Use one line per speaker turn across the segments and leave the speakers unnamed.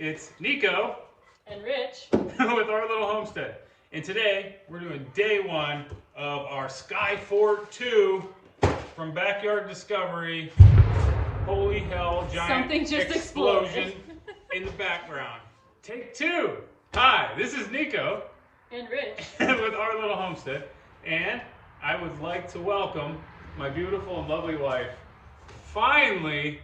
It's Nico
and Rich
with our little homestead. And today we're doing day one of our SKYFORT II from Backyard Discovery. Holy hell, giant
Something just
explosion
exploded.
in the background. Take two. Hi, this is Nico
and Rich
with our little homestead. And I would like to welcome my beautiful and lovely wife finally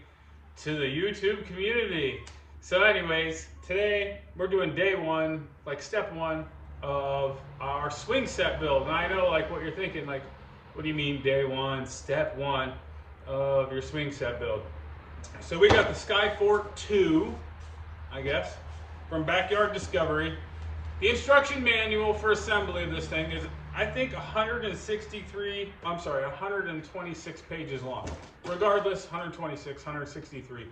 to the YouTube community. So anyways, today we're doing day one, like step one of our swing set build. And I know like what you're thinking, like, what do you mean day one, step one of your swing set build? So we got the SKYFORT II, I guess, from Backyard Discovery. The instruction manual for assembly of this thing is, I think, 126 pages long. Regardless, 126, 163.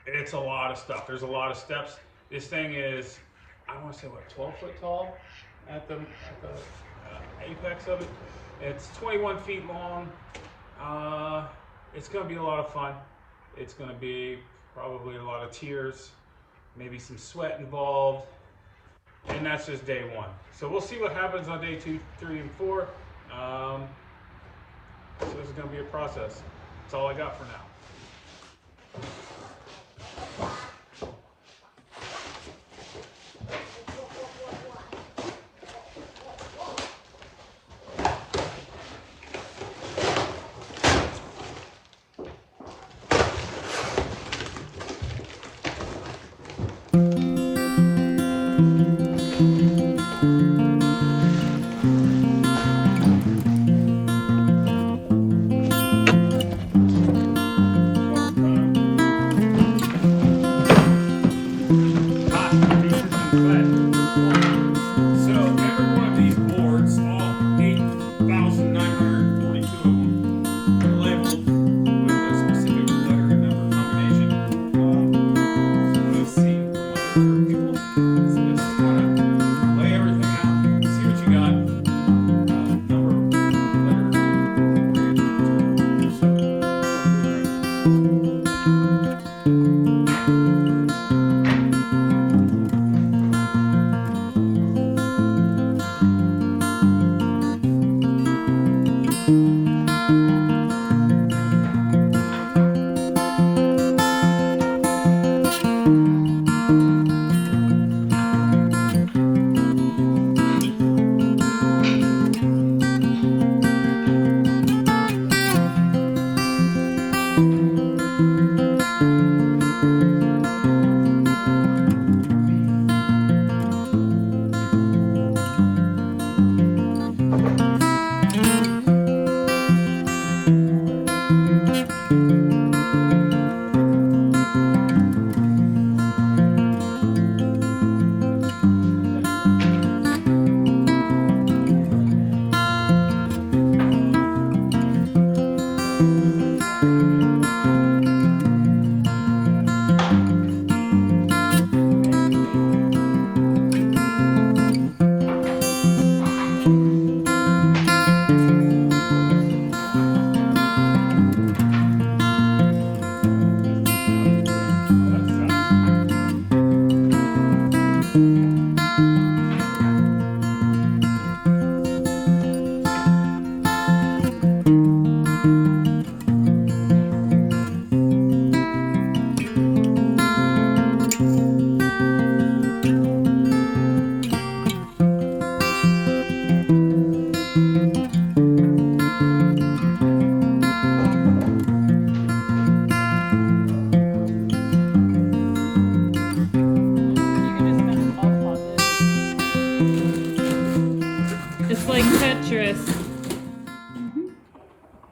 It's a lot of stuff. There's a lot of steps. This thing is, I want to say, what, 12 foot tall at the apex of it. It's 21 feet long. It's going to be a lot of fun. It's going to be probably a lot of tears, maybe some sweat involved. And that's just day one. So we'll see what happens on day 2, 3, and 4. So this is going to be a process. That's all I got for now.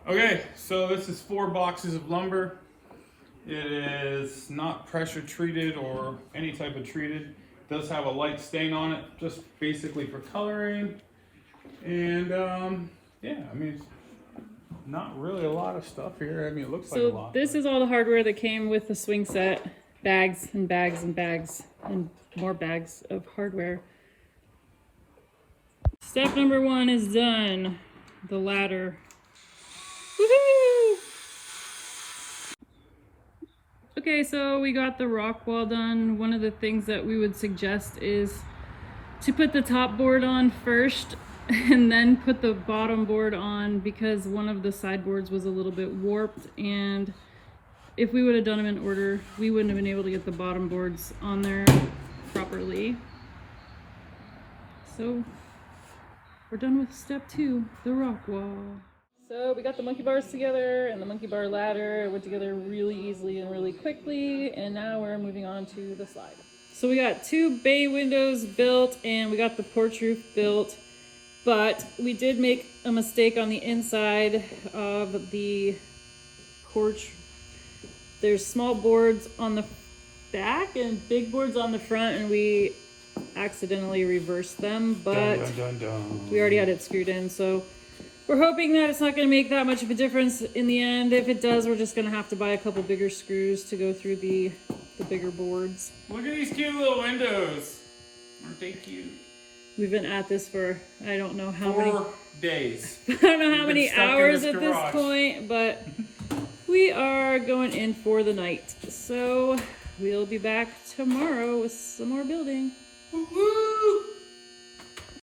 Okay, so this is 4 boxes of lumber. It is not pressure treated or any type of treated. It does have a light stain on it, just basically for coloring. And yeah, I mean, it's not really a lot of stuff here. I mean, it looks like a lot.
So this is all the hardware that came with the swing set. Bags and bags and bags and more bags of hardware. Step number 1 is done. The ladder. Woohoo! Okay, so we got the rock wall done. One of the things that we would suggest is to put the top board on first and then put the bottom board on, because one of the sideboards was a little bit warped, and if we would have done them in order, we wouldn't have been able to get the bottom boards on there properly. So we're done with step 2, the rock wall. So we got the monkey bars together, and the monkey bar ladder went together really easily and really quickly, and now we're moving on to the slide. So we got 2 bay windows built, and we got the porch roof built, but we did make a mistake on the inside of the porch. There's small boards on the back and big boards on the front, and we accidentally reversed them, but we already had it screwed in, so we're hoping that it's not going to make that much of a difference in the end. If it does, we're just going to have to buy a couple bigger screws to go through the bigger boards.
Look at these cute little windows. Aren't they cute?
We've been at this for I don't know how
4 days.
I don't know how many hours at this point, but we are going in for the night. So we'll be back tomorrow with some more building.
Woo-hoo!